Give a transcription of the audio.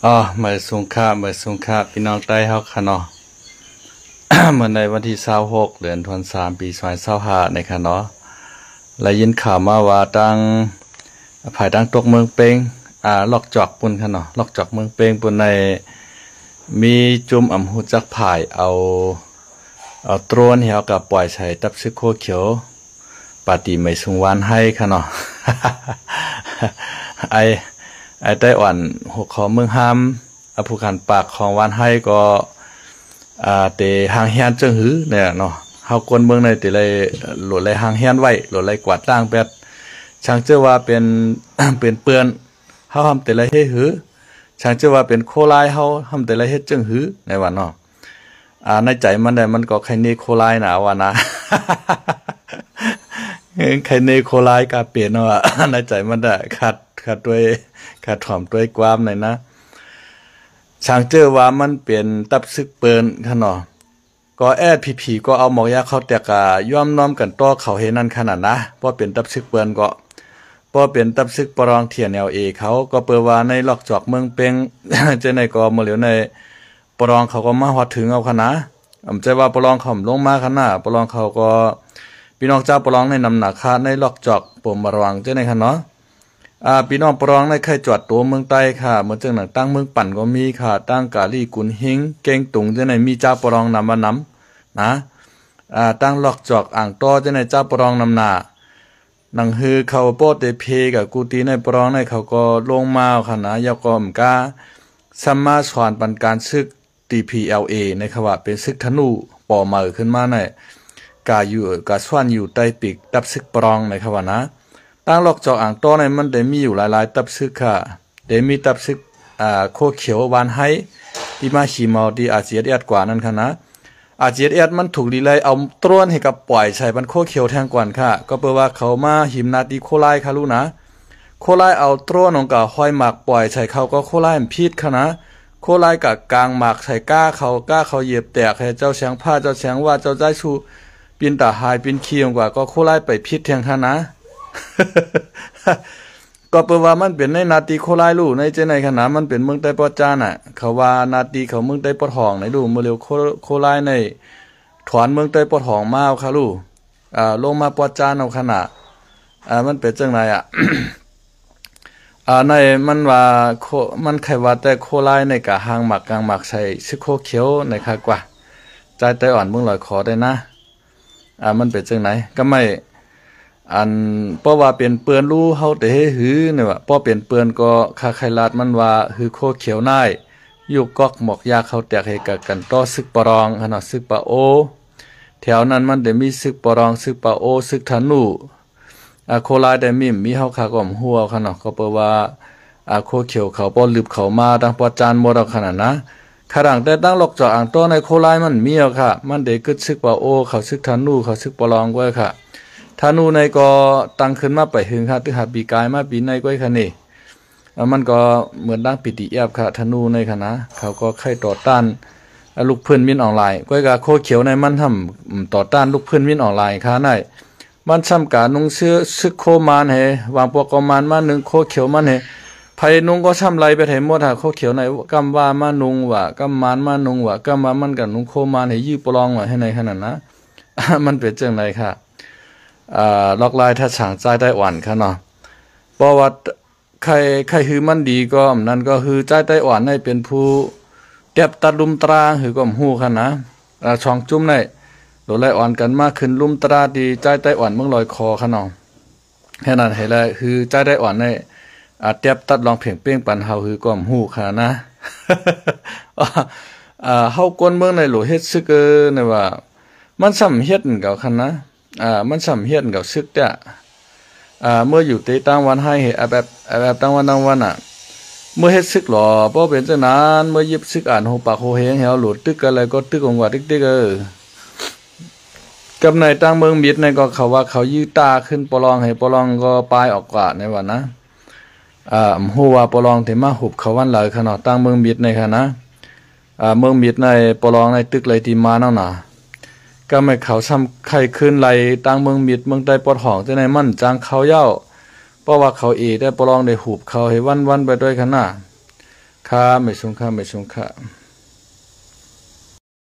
เมื่อสงครามพี่น้องใต้เฮาค่ะเนาะ เมื่อในวันที่26เดือนธันวาคมปี2025ในค่ะเนาะและยินข่าวมาว่าภายดังตกเมืองเปงลอกจอกปุ่นค่ะเนาะลอกจอกเมืองเปงปุ่นในมีจุ่มอำหูจักผายเอาตรวนเหี่ยวกับปล่อยใช้ตับซึกโคเขียวปาติไม่สุงวานให้ค่ะเนาะ ไอไต้หวันหัวขอเมืองฮามผู้ขันปากของวานให้ก็เตหางเฮียนเจิงหือเนี่ยเนาะเฮากวนเมืองในเตเลยโหลดเลยหางเฮียนไว้โหลดเลยกวาดล่างแปดช่างเชื่อว่าเป็น เป็นเปื้อนเฮาทำเตเลยเฮ็ดหือช่างเชื่อว่าเป็นโคลายเฮาทำเตเลยเฮ็ดเจิงหือในวันเนาะในใจมันได้มันก็ใครเนโคลายนะว่านะ ใครเนโคลายกาเปลี่ยนเนาะ ในใจมันได้ขาดด้วยขาดถ่อมด้วยความหน่อยนะช่างเจอว่ามันเปลี่ยนตับซึกเปิ้นค่ะเนาะก็แอดผีก็เอาหมอกยาเข้าแต่กะย่อมน้อมกันต่อเขาเฮนั่นขนาดนะเพราะเป็นตับซึกเปิ้นก็เพราะเป็นตับซึกปรองเทียนแนวเขาก็เปิดว่าในลอกจอกเมืองเปง เจในก็มาเหลียวในปรองเขาก็มาฮอดถึงเอาคณะใจว่าปรองเขาลงมาคณะปรองเขาก็พี่น้องเจ้าปรองในนำหนักคาในลอกจอกปมระวังเจในค่ะเนาะพี่น้องปรองในใครจอดตัวเมืองใต้ค่ะเหมือนจังหนังตั้งเมืองปั่นก็มีค่ะตั้งกาลีกุนหิงเก่งตุงเจในมีเจ้าปรองนำมานำนะตั้งลอกจอกอ่างต้อเจในเจ้าปรองนำหนาหนังฮือเขาโปเตเพกับกูตีในปรองในเขาก็ลงมาค่ะนะยากอมกาซัมมาสอนปันการซึก TPLA ในขว่าเป็นซึกธนูป่อมือขึ้นมาในกาอยู่กาสวนอยู่ใต้ปีกตับซึกปรองในขว่านะตั้งลอกจอกอ่างต้อในมันได้มีอยู่หลายๆตับซึกค่ะได้มีตับซึกโคเขียววานให้ที่มาขี่เมาที่อาเจียดเอ็ดกว่านั้นค่ะนะอาเจียดเอ็ดมันถูกดีเลยเอาตรวนให้กับปล่อยใช้บันโคเขียวแทงกวนค่ะก็แปลว่าเขามาหิมนาดีโคไลค่ะรู้นะโคไลเอาตรวนของกับห้อยหมากปล่อยใช้เขาก็โคไลมันพิษค่ะนะโคไลกับกลางหมากใส่ก้าเขาเหยียบแตกให้เจ้าแสงผ้าเจ้าแสงว่าเจ้าใจชูปีนตาหายปีนขี้กว่าก็โคไลไปพิษแทงค่ะนะ ก็แปลว่ามันเป็นในนาตีโคไลลู่ในเจในขณะมันเป็นเมืองใต้ปอจาน่ะเขาว่านาตีเขาเมืองใต้ปอทองในลู่เมื่อเร็วโคไลในถอนเมืองใต้ปอทองมาค่ะลู่ลงมาปอจานเอาขณะมันเป็นจังไดในมันว่ามันใครว่าแต่โคไลในกะหางหมักกลางหมักใส่ซึโคเขียวในค่ะกว่าใจไต้อ่อนเมืองลอยคอได้นะมันเป็นจังไหนก็ไม่เพราะว่าเป็นเปื้อนรู้เฮาแต่หือเนี่ยว่าเพราะเป็นเปื้อนก็คาไคลาดมันว่าหือโคเขียวน่ายอยู่กอกหมอกยาเขาแตกให้กันต่อซึกปรองขนาดซึกปะโอแถวนั้นมันได้มีซึกปรองซึกปะโอซึกธนูโคลาได้มีเฮาคาก็หัวขนาดก็แปลว่าโคเขียวเขาป้อลึบเขามาดังปอจานหมดขนาดนะขรังแต่ตั้งหลอกจอกอ่างตัวในโคลายมันมีเอาค่ะมันได้กึดซึกปะโอเขาซึกธนูเขาซึกปรองไว้ค่ะธนูในก็ตั้งขึ้นมาไปหึงค่ะตึหาปีกายมาปีในก้อยค่ะนี่มันก็เหมือนดังปิติแอบค่ะธนูในค่ะนะเขาก็ไข่ต่อต้านลูกเพื่อนมินออนไลน์ก้อยกาโคเขียวในมันทำต่อต้านลูกเพื่อนมินออนไลน์ค่ะในมันซ้ำกานุ่งเสื้อซึกโคมานให้วางปวกกมานมาหนึ่งโคเขียวมันให้ไผนุ่งก็ซ้ำไรไปให้หมดหาโคเขียวในกำว่ามานุ่งว่ากำมานมานุ่งว่ากำว่ามันกับนุ่งโคมานให้ยื้อปลองไว้ให้ในขนาดนะ มันเป็นจังไรค่ะลอกลายถ้าฉางใจได้อ่อนค่ะเนาะเพราะว่าใครฮือมันดีก็นั่นก็คือใจได้อ่อนให้เป็นผู้เก็บตัดลุมตราหือก็หู้ค่ะนะช่องจุ้มในโดนไล่อ่อนกันมากขึ้นลุมตราดีใจได้อ่อนเมื่อลอยคอค่ะเนาะแค่นั้นเห็นแล้วคือใจได้อ่อนในเก็บตัดลองเพ่งเป้งปันเฮาคือก็หู้ค่ะนะเฮากวนเมืองในหลวงเฮ็ดซึกเนี่ยว่ามันสำเฮ็ดกับคันนะมันสำเฮ็ดกับซึกเนี่ยเมื่ออยู่ตั้งวันให้แบบตั้งวันเมื่อเฮ็ดซึกหรอเพราะเป็นจังนั้นเมื่อยิบซึกโหปากโหเฮงเฮาหลุดตึกอะไรก็ตึกของว่าตึกกับในตั้งเมืองมิดในก็เขาว่าเขายื้อตาขึ้นปลองให้ปลองก็ปลายออกกว่าในวันนะฮู้ว่าปลองที่มาหุบเขาวันหลายขนาดตั้งเมืองมิดในค่ะนะเมืองมิดในปลองในตึกเลยที่มาเนาะนะก็ไม่เขาซ้ำไข่ขึ้นไหลตั้งเมืองมิดเมืองใต้ปอดหองจะในมั่นจางเขาเย้าเพราะว่าเขาได้ปลองได้หูบเขาให้วันไปด้วยขนาด ค่ะไม่ชงค่ะไม่ชงค่ะ